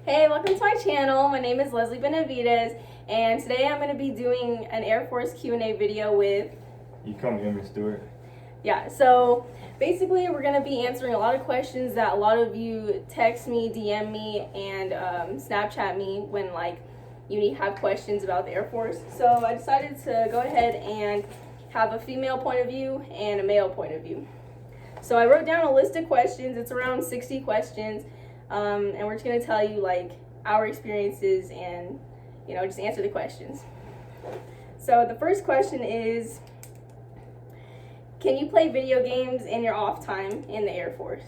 Hey, welcome to my channel. My name is Leslie Benavides, and today I'm going to be doing an Air Force Q&A video with... You call me Emma Stewart. Yeah, so basically we're going to be answering a lot of questions that a lot of you text me, DM me, and Snapchat me when you have questions about the Air Force. So I decided to go ahead and have a female point of view and a male point of view. So I wrote down a list of questions. It's around 60 questions. And we're just going to tell you our experiences and, just answer the questions. So the first question is, can you play video games in your off time in the Air Force?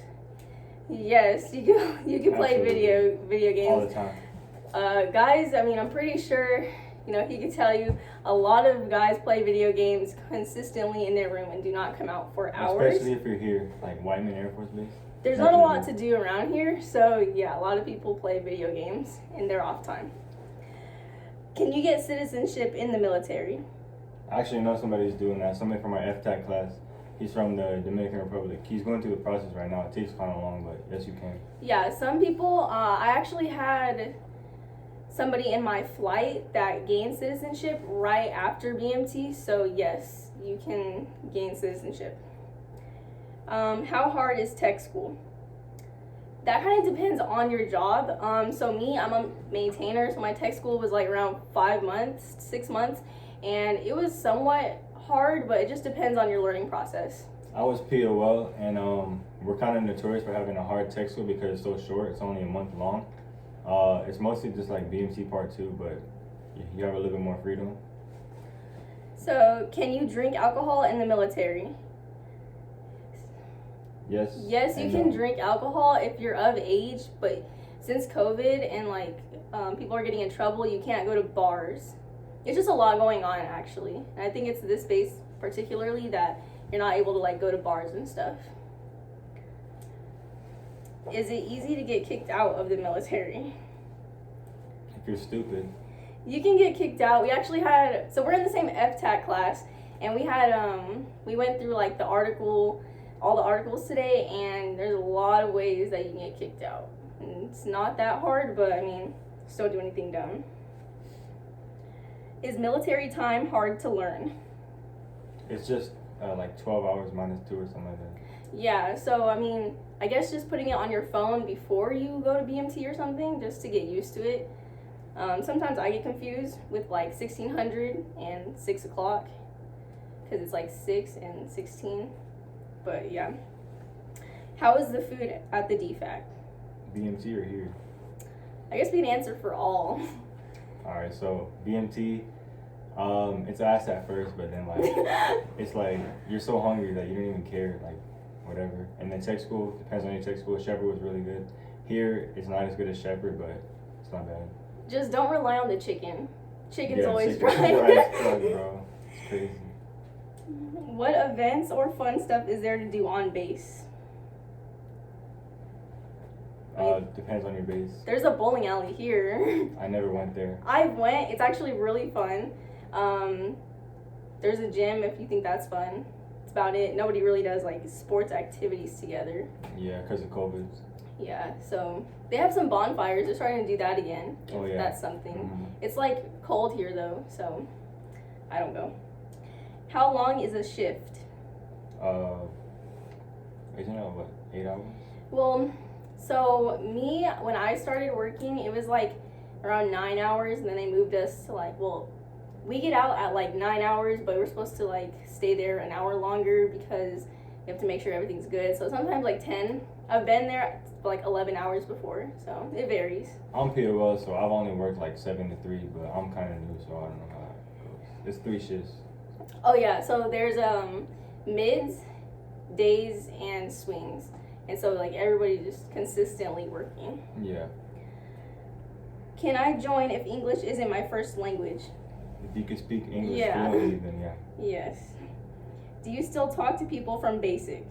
Yes, you can play video games. All the time. Guys, I'm pretty sure, he could tell you a lot of guys play video games consistently in their room and do not come out for hours. Especially if you're here, like Whiteman AFB. There's not a lot to do around here, so yeah, a lot of people play video games in their off time. Can you get citizenship in the military? I actually know somebody who's doing that. Somebody from my FTAC class. He's from the Dominican Republic. He's going through the process right now. It takes kind of long, but yes, you can. Yeah, some people, I actually had somebody in my flight that gained citizenship right after BMT, so yes, you can gain citizenship. How hard is tech school? That kind of depends on your job. So me, I'm a maintainer, so my tech school was around 5 months, 6 months, and it was somewhat hard, but it just depends on your learning process. I was POL, and we're kind of notorious for having a hard tech school because it's so short. It's only a month long. It's mostly just like BMT Part 2, but you have a little bit more freedom. So, can you drink alcohol in the military? Yes. Yes, you can drink alcohol if you're of age, but since COVID and people are getting in trouble, you can't go to bars. It's just a lot going on, actually. And I think it's this base particularly that you're not able to go to bars and stuff. Is it easy to get kicked out of the military? If you're stupid. You can get kicked out. We actually had, so we're in the same FTAC class, and we had, we went through all the articles today, and there's a lot of ways that you can get kicked out. And it's not that hard, but just don't do anything dumb. Is military time hard to learn? It's just 12 hours minus 2 or something like that. Yeah, so I guess just putting it on your phone before you go to BMT or something, just to get used to it. Sometimes I get confused with 1600 and 6 o'clock, because it's 6 and 16. But yeah. How is the food at the dfac? BMT or here? I guess we can answer for all. Alright, so BMT, it's ass at first, but then it's you're so hungry that you don't even care, whatever. And then tech school, depends on your tech school. Shepherd was really good. Here, it's not as good as Shepherd, but it's not bad. Just don't rely on the chicken. Chicken's always right. Bro. It's crazy. What events or fun stuff is there to do on base? Depends on your base. There's a bowling alley here. I never went there. I went. It's actually really fun. There's a gym if you think that's fun. That's about it. Nobody really does sports activities together. Yeah, because of COVID. Yeah, so they have some bonfires. They're starting to do that again. Oh yeah. That's something. Mm-hmm. It's cold here though, so I don't go. How long is a shift? Isn't it 8 hours? Well, so me, when I started working, it was around 9 hours, and then they moved us to we get out at 9 hours, but we're supposed to stay there an hour longer because you have to make sure everything's good. So sometimes 10. I've been there for 11 hours before, so it varies. I'm POL, so I've only worked 7 to 3, but I'm kind of new, so I don't know how it goes. It's 3 shifts. Oh yeah, so there's mids, days, and swings, and so everybody's just consistently working. Yeah. Can I join if English isn't my first language? If you can speak English fluently, then yeah. Yes. Do you still talk to people from basic?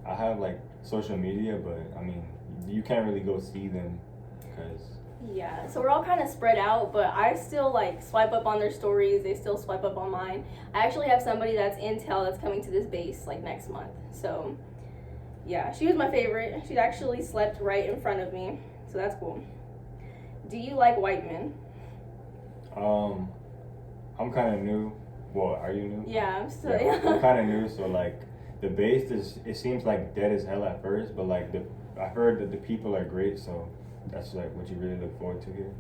I have social media, but you can't really go see them because. Yeah, so we're all kind of spread out, but I still swipe up on their stories. They still swipe up on mine. I actually have somebody that's intel that's coming to this base next month. So yeah, she was my favorite. She actually slept right in front of me. so that's cool. Do you like Whiteman? I'm kind of new. Well, are you new? Yeah, I'm still. Yeah, I'm kind of new, so like the base it seems like dead as hell at first, but like I heard that the people are great, so that's like what you really look forward to here.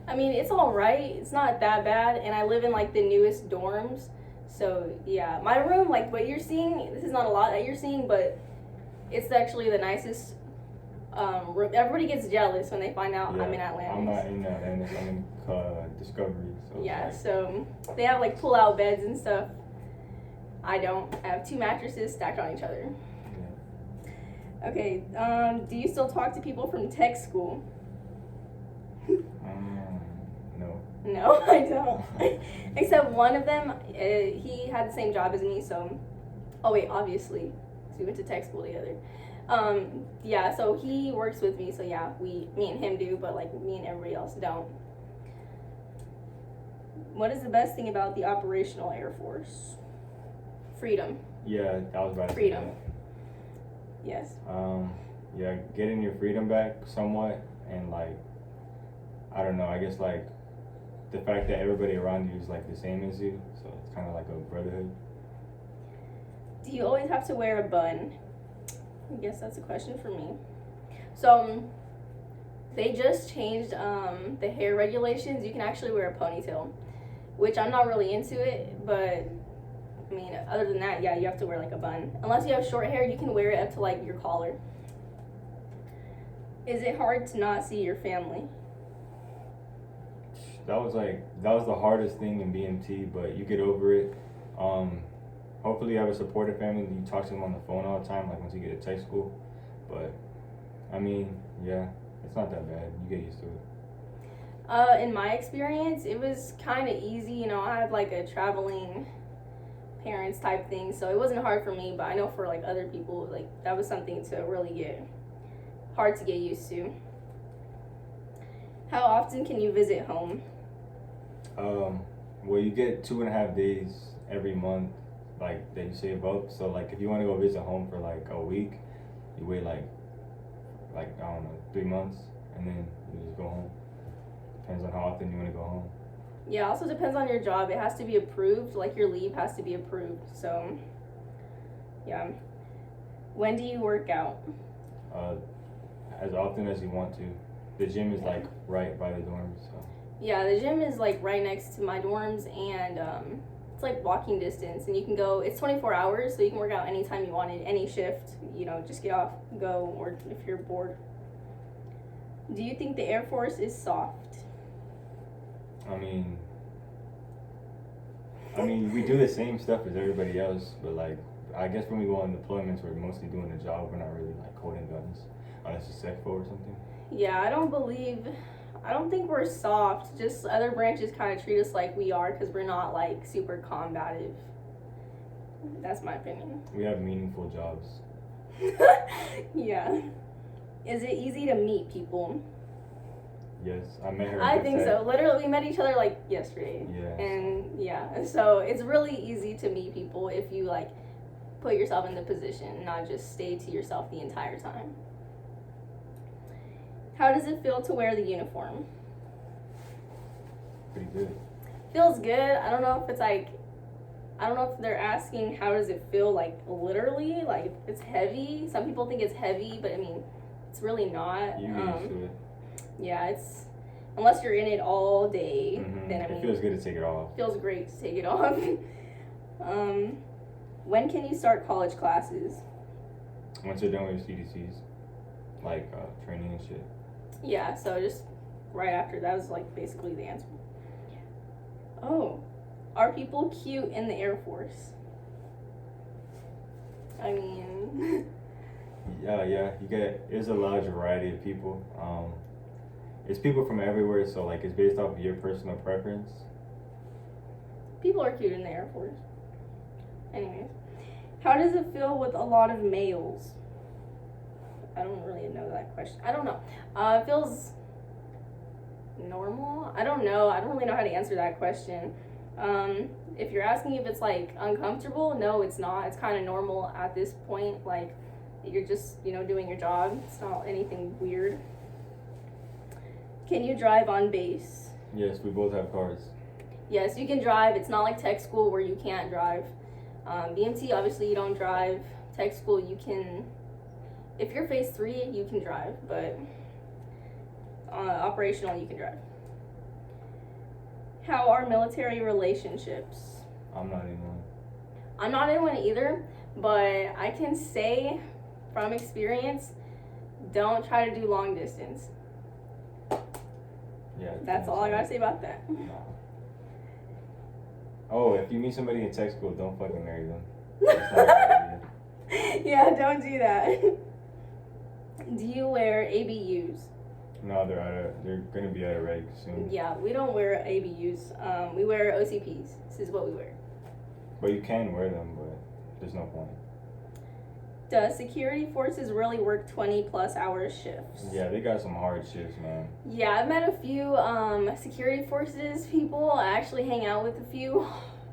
I mean, it's all right. It's not that bad, and I live in like the newest dorms, so yeah. My room, like what you're seeing, this is not a lot that you're seeing, but it's actually the nicest room. Everybody gets jealous when they find out I'm in Atlantis. I'm not in Atlantis. I'm in Discovery. So yeah, so they have like pull-out beds and stuff. I don't. I have 2 mattresses stacked on each other. Yeah. Okay. Do you still talk to people from tech school? No. No, I don't. Except one of them, he had the same job as me, so. Oh wait, obviously, we went to tech school together. Yeah, so he works with me, so yeah, me and him do, but like me and everybody else don't. What is the best thing about the operational Air Force? Freedom. Yeah, I was about to Freedom. say Yes. that. Yeah, getting your freedom back somewhat, and like, I don't know, I guess like the fact that everybody around you is like the same as you, so it's kind of like a brotherhood. Do you always have to wear a bun? I guess that's a question for me. So, they just changed the hair regulations. You can actually wear a ponytail, which I'm not really into it, but I mean, other than that, yeah, you have to wear like a bun. Unless you have short hair, you can wear it up to like your collar. Is it hard to not see your family? That was the hardest thing in BMT, but you get over it. Hopefully you have a supportive family and you talk to them on the phone all the time, like once you get to tech school. But I mean, yeah, it's not that bad. You get used to it. In my experience, it was kind of easy. You know, I had like a traveling parents type thing, so it wasn't hard for me, but I know for like other people, like that was something to really get hard to get used to. How often can you visit home? Well, you get 2.5 days every month, like that you save up. So like if you want to go visit home for like a week, you wait like I don't know, 3 months, and then you just go home. Depends on how often you want to go home. Yeah, also depends on your job. It has to be approved, like your leave has to be approved. So yeah. When do you work out? As often as you want to. The gym is like right by the dorms, so. Yeah, the gym is like right next to my dorms, and it's like walking distance, and you can go. It's 24 hours, so you can work out anytime you wanted, any shift. You know, just get off, go, or if you're bored. Do you think the Air Force is soft? I mean, we do the same stuff as everybody else, but like, I guess when we go on deployments, we're mostly doing the job. We're not really like holding guns, unless it's SecFo or something. Yeah, I don't think we're soft. Just other branches kind of treat us like we are because we're not like super combative. That's my opinion. We have meaningful jobs. Yeah. Is it easy to meet people? Yes, I met her. I think so. Literally, we met each other like yesterday. Yeah. And yeah, so it's really easy to meet people if you like put yourself in the position, not just stay to yourself the entire time. How does it feel to wear the uniform? Pretty good. Feels good. I don't know if it's like, I don't know if they're asking how does it feel like literally, like if it's heavy. Some people think it's heavy, but I mean, it's really not. You get used to it. Yeah, it's, unless you're in it all day, then I mean. It feels good to take it off. Feels great to take it off. When can you start college classes? Once you're done with your CDCs, like training and shit. Yeah, so just right after, that was like basically the answer. Oh, are people cute in the Air Force? I mean. Yeah, there's a large variety of people. It's people from everywhere, so like it's based off of your personal preference. People are cute in the Air Force. Anyways, how does it feel with a lot of males? I don't really know that question. I don't know. It feels normal. I don't know. I don't really know how to answer that question. If you're asking if it's like uncomfortable, no, it's not. It's kind of normal at this point. Like you're just, doing your job. It's not anything weird. Can you drive on base? Yes, we both have cars. Yes, you can drive. It's not like tech school where you can't drive. BMT, obviously, you don't drive. Tech school, you can. If you're phase 3, you can drive, but operational, you can drive. How are military relationships? I'm not in one. I'm not in one either, but I can say from experience, don't try to do long distance. Yeah. That's all I gotta say about that. Nah. Oh, if you meet somebody in tech school, don't fucking marry them. That's not a good idea. Yeah, don't do that. Do you wear ABUs? No, they're gonna be out of reg soon. Yeah, we don't wear ABUs. We wear OCPs. This is what we wear. But you can wear them, but there's no point. Does security forces really work 20+ hour shifts? Yeah, they got some hard shifts, man. Yeah, I've met a few security forces people. I actually hang out with a few.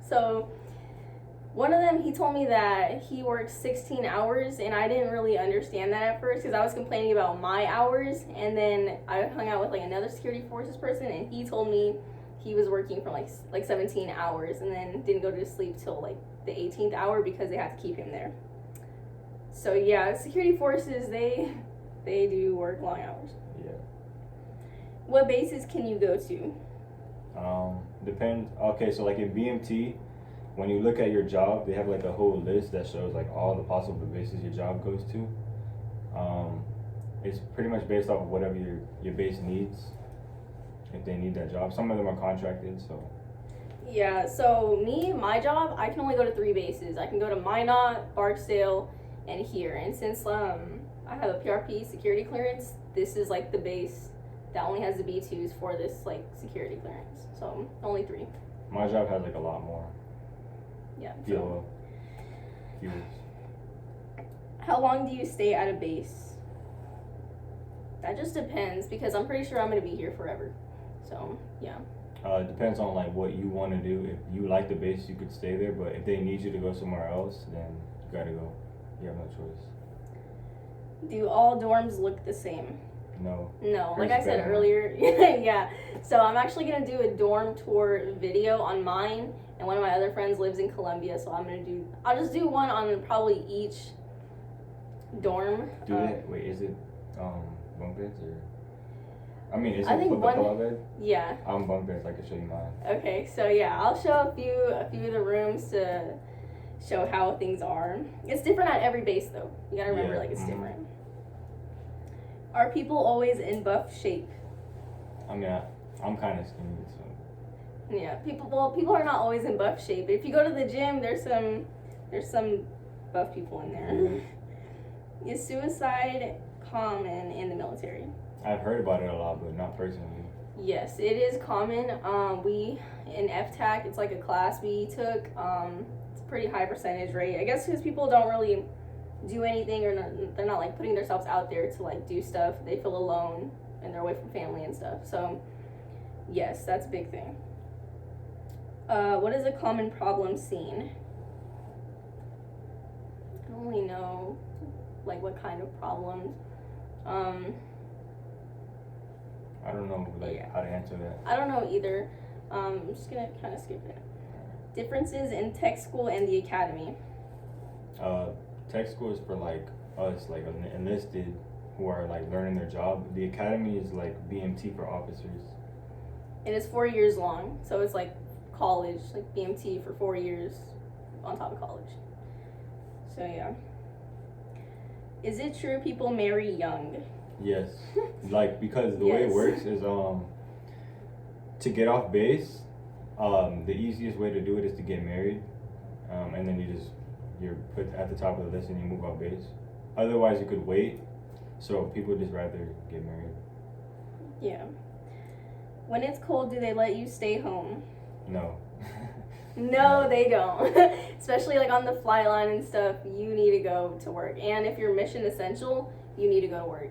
So one of them, he told me that he works 16 hours, and I didn't really understand that at first because I was complaining about my hours, and then I hung out with like another security forces person, and he told me he was working for like 17 hours, and then didn't go to sleep till like the 18th hour because they had to keep him there. So yeah, security forces, they do work long hours. Yeah. What bases can you go to? Depends. Okay, so like in BMT, when you look at your job, they have like a whole list that shows like all the possible bases your job goes to. It's pretty much based off of whatever your base needs. If they need that job, some of them are contracted, so. Yeah, so my job, I can only go to 3 bases. I can go to Minot, Barksdale, and here. And since I have a PRP security clearance, this is like the base that only has the B2s for this like security clearance. So only 3. My job has like a lot more. Yeah. Few years. How long do you stay at a base? That just depends because I'm pretty sure I'm gonna be here forever. So yeah. It depends on like what you want to do. If you like the base, you could stay there. But if they need you to go somewhere else, then you gotta go. You have no choice. Do all dorms look the same? No. No, like I said earlier, yeah. So I'm actually gonna do a dorm tour video on mine, and one of my other friends lives in Columbia, so I'll just do one on probably each dorm. Wait, is it bunk beds or? I mean, is I it think with the pillow bed? Yeah. I'm bunk beds. I can show you mine. Okay, so yeah, I'll show a few of the rooms to show how things are. It's different at every base though. You gotta remember, like it's different. Are people always in buff shape? I mean, I'm kind of skinny, so. Yeah, people are not always in buff shape. If you go to the gym, there's some buff people in there. Is suicide common in the military? I've heard about it a lot, but not personally. Yes, it is common. We in FTAC, it's like a class we took. It's a pretty high percentage rate. I guess because people don't really do anything, or they're not like putting themselves out there to like do stuff. They feel alone and they're away from family and stuff. So yes, that's a big thing. What is a common problem seen? I don't really know like what kind of problems. I don't know how to answer that. I don't know either. I'm just gonna kind of skip it. Differences in tech school and the academy. Tech school is for like us, like enlisted who are like learning their job. The academy is like BMT for officers. And it's 4 years long, so it's like college, like BMT for 4 years on top of college. So yeah. Is it true people marry young? Yes. Like, because the way it works is to get off base, the easiest way to do it is to get married, and then you're put at the top of the list and you move off base. Otherwise you could wait, so people just rather get married. Yeah. When it's cold, do they let you stay home? No. No, they don't. Especially like on the flight line and stuff, you need to go to work. And if you're mission essential, you need to go to work.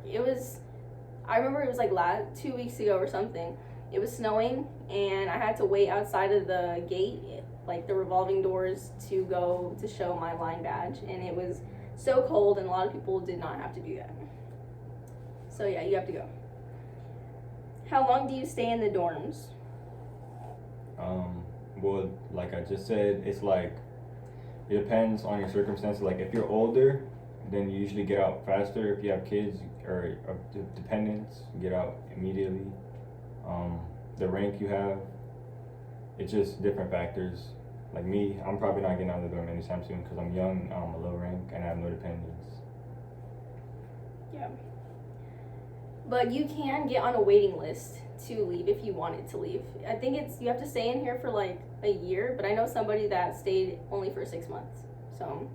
I remember it was like 2 weeks ago or something. It was snowing and I had to wait outside of the gate, like the revolving doors, to go to show my line badge. And it was so cold and a lot of people did not have to do that. So yeah, you have to go. How long do you stay in the dorms? Well, like I just said, it's like it depends on your circumstances. Like if you're older, then you usually get out faster. If you have kids or dependents, you get out immediately. The rank you have, it's just different factors. Like me, I'm probably not getting out of the dorm anytime soon because I'm young, I'm a low rank, and I have no dependents. Yeah. But you can get on a waiting list to leave if you wanted to leave. I think you have to stay in here for like a year, but I know somebody that stayed only for 6 months. So,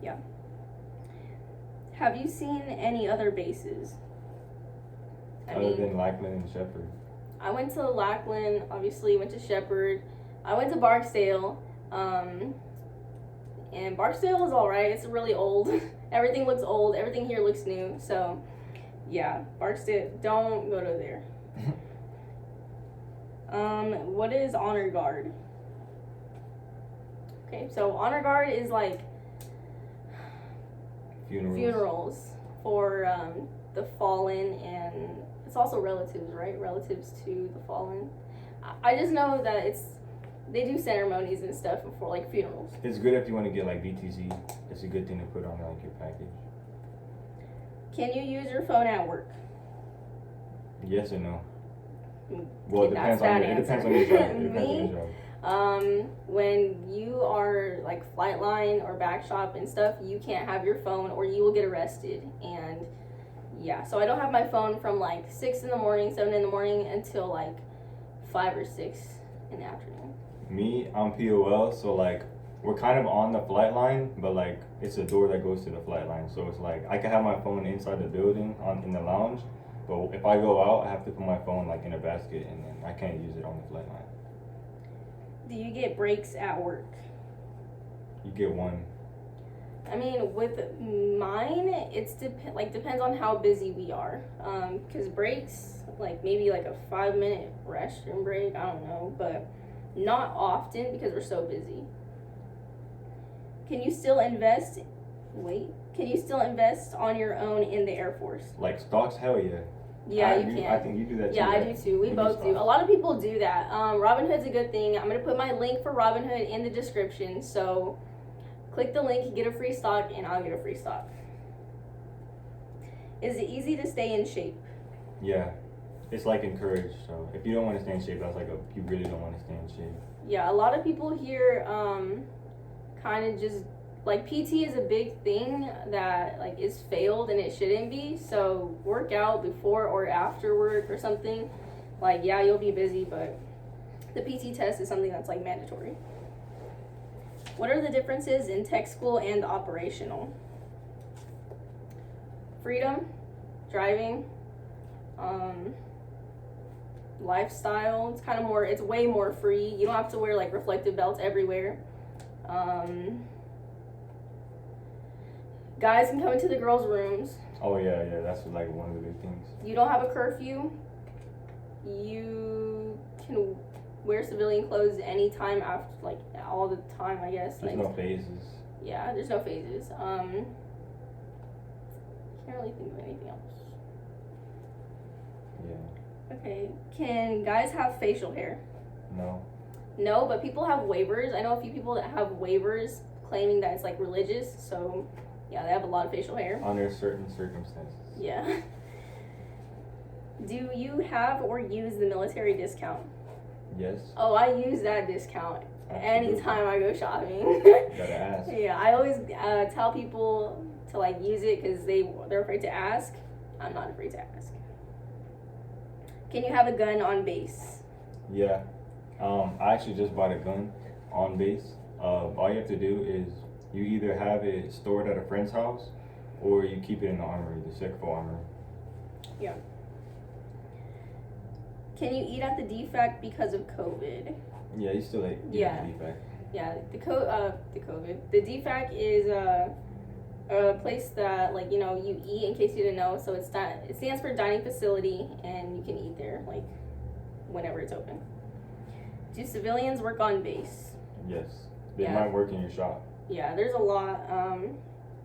yeah. Have you seen any other bases? Other than Lackland and Shepherd. I went to Lackland, obviously went to Shepherd. I went to Barksdale. And Barksdale is alright. It's really old. Everything looks old. Everything here looks new. So, yeah, Barksdale, don't go to there. What is Honor Guard? Okay, so Honor Guard is like funerals for the fallen, and it's also relatives, right? Relatives to the fallen. I just know that they do ceremonies and stuff for like funerals. It's good if you want to get like VTC. It's a good thing to put on like your package. Can you use your phone at work? Yes or no? Well, it depends on your job. It depends on your job. When you are like flight line or back shop and stuff, you can't have your phone or you will get arrested. And yeah, so I don't have my phone from like 6 in the morning, 7 in the morning until like 5 or 6 in the afternoon. Me, I'm POL, so like we're kind of on the flight line, but like it's a door that goes to the flight line. So it's like I can have my phone inside the building in the lounge, but if I go out, I have to put my phone like in a basket, and then I can't use it on the flight line. Do you get breaks at work? You get one. I mean, with mine, depends on how busy we are. Cause breaks, like maybe like a 5-minute restroom break, I don't know, but not often because we're so busy. Can you still invest on your own in the Airforce? Like stocks, hell yeah. Yeah, you can. I think you do that too. Yeah, right? I do too. We both do. A lot of people do that. Robinhood's a good thing. I'm going to put my link for Robinhood in the description. So click the link, get a free stock, and I'll get a free stock. Is it easy to stay in shape? Yeah. It's like encouraged. So if you don't want to stay in shape, that's like you really don't want to stay in shape. Yeah, a lot of people here kind of just like PT is a big thing that like is failed and it shouldn't be. So work out before or after work or something. Like yeah, you'll be busy, but the PT test is something that's like mandatory. What are the differences in tech school and operational? Freedom, driving, lifestyle. It's way more free. You don't have to wear like reflective belts everywhere. Guys can come into the girls' rooms. Oh yeah, that's like one of the big things. You don't have a curfew. You can wear civilian clothes anytime after, like all the time, I guess. There's no phases. Yeah, there's no phases. Can't really think of anything else. Yeah. Okay, can guys have facial hair? No. No, but people have waivers. I know a few people that have waivers claiming that it's like religious, so yeah, they have a lot of facial hair. Under certain circumstances. Yeah. Do you have or use the military discount? Yes. Oh, I use that discount anytime I go shopping. Gotta ask. Yeah, I always tell people to like use it because they're afraid to ask. I'm not afraid to ask. Can you have a gun on base? Yeah. I actually just bought a gun on base. All you have to do is you either have it stored at a friend's house or you keep it in the armory, the Secfo armory. Yeah. Can you eat at the dfac because of COVID? Yeah, you still eat Yeah. at the dfac. Yeah, the dfac is a place that like you eat, in case you didn't know. So it stands for dining facility, and you can eat there like whenever it's open. Do civilians work on base? Yes, they Yeah. might work in your shop. Yeah, there's a lot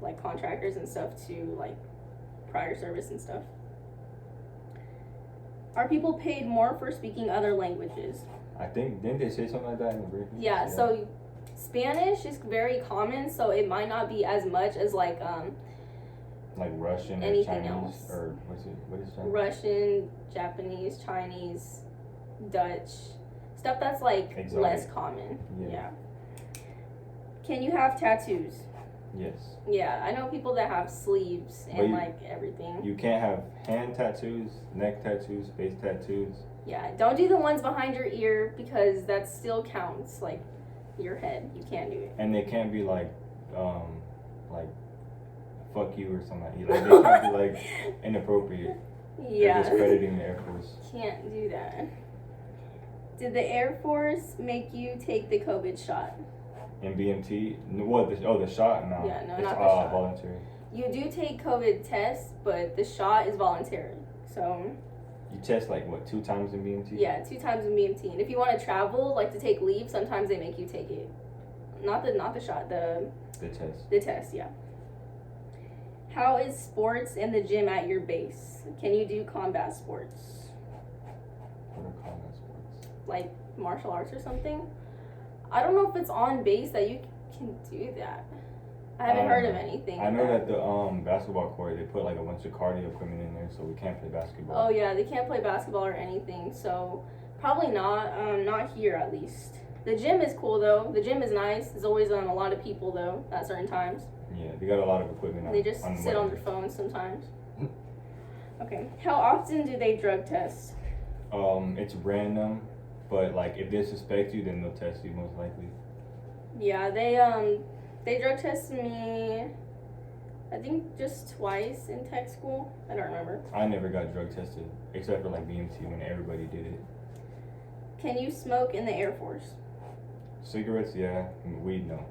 like contractors and stuff to like prior service and stuff. Are people paid more for speaking other languages? I think, didn't they say something like that in the briefing? Yeah, so Spanish is very common, so it might not be as much as like Russian or anything Chinese else. or what is Chinese? Russian, Japanese, Chinese, Dutch, stuff that's like Exotic. less common. Yeah. Can you have tattoos? Yes. Yeah, I know people that have sleeves But and like everything. You can't have hand tattoos, neck tattoos, face tattoos. Yeah, don't do the ones behind your ear because that still counts, like your head. You can't do it. And they can't be like fuck you or something. Like they can't be like inappropriate. Yeah. They're discrediting the Air Force. Can't do that. Did the Air Force make you take the COVID shot? In BMT, what? The shot? No. Yeah, no, it's not the shot. voluntary. You do take COVID tests, but the shot is voluntary. So You test like what, 2 times in BMT? yeah, 2 times in BMT. And if you want to travel, like to take leave, sometimes they make you take it. Not the shot, the test. The test, yeah. How is sports in the gym at your base? Can you do combat sports? What are combat sports? Like martial arts or something? I don't know if it's on base that you can do that. I haven't heard of anything. I know that the basketball court, they put like a bunch of cardio equipment in there, so we can't play basketball. Oh yeah, they can't play basketball or anything, so probably not. Not here at least. The gym is cool though. The gym is nice. There's always a lot of people though at certain times. Yeah, they got a lot of equipment. They just sit on their phones sometimes. Okay. How often do they drug test? It's random, but like if they suspect you, then they'll test you most likely. Yeah, they drug tested me, I think just twice in tech school. I don't remember. I never got drug tested, except for like BMT when everybody did it. Can you smoke in the Air Force? Cigarettes, yeah. Weed, no.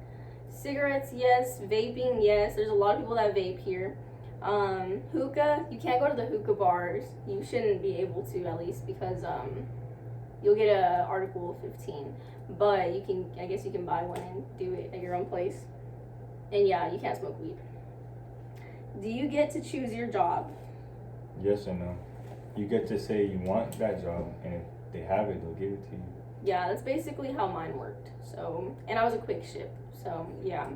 Cigarettes, yes. Vaping, yes. There's a lot of people that vape here. Hookah, you can't go to the hookah bars. You shouldn't be able to, at least, because you'll get a Article 15. But you can, I guess you can buy one and do it at your own place. And yeah, you can't smoke weed. Do you get to choose your job? Yes and no. You get to say you want that job, and if they have it, they'll give it to you. Yeah, that's basically how mine worked. So, and I was a quick ship. So, yeah.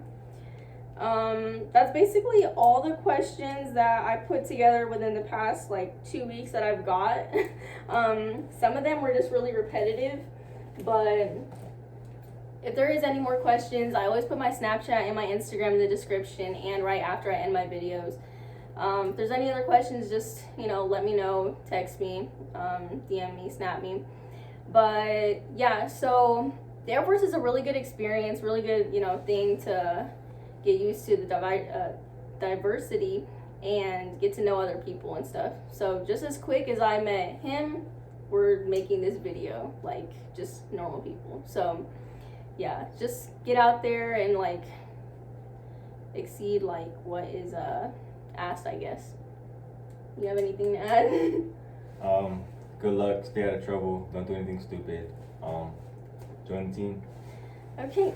That's basically all the questions that I put together within the past, 2 weeks that I've got. Some of them were just really repetitive, but if there is any more questions, I always put my Snapchat and my Instagram in the description and right after I end my videos. If there's any other questions, just, let me know, text me, DM me, snap me. But yeah, so the Air Force is a really good experience, really good, thing to get used to the diversity and get to know other people and stuff. So just as quick as I met him, we're making this video, just normal people. So yeah, just get out there and exceed what is asked, I guess. You have anything to add? Good luck, stay out of trouble, don't do anything stupid. Join the team. Okay,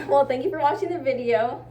well, thank you for watching the video.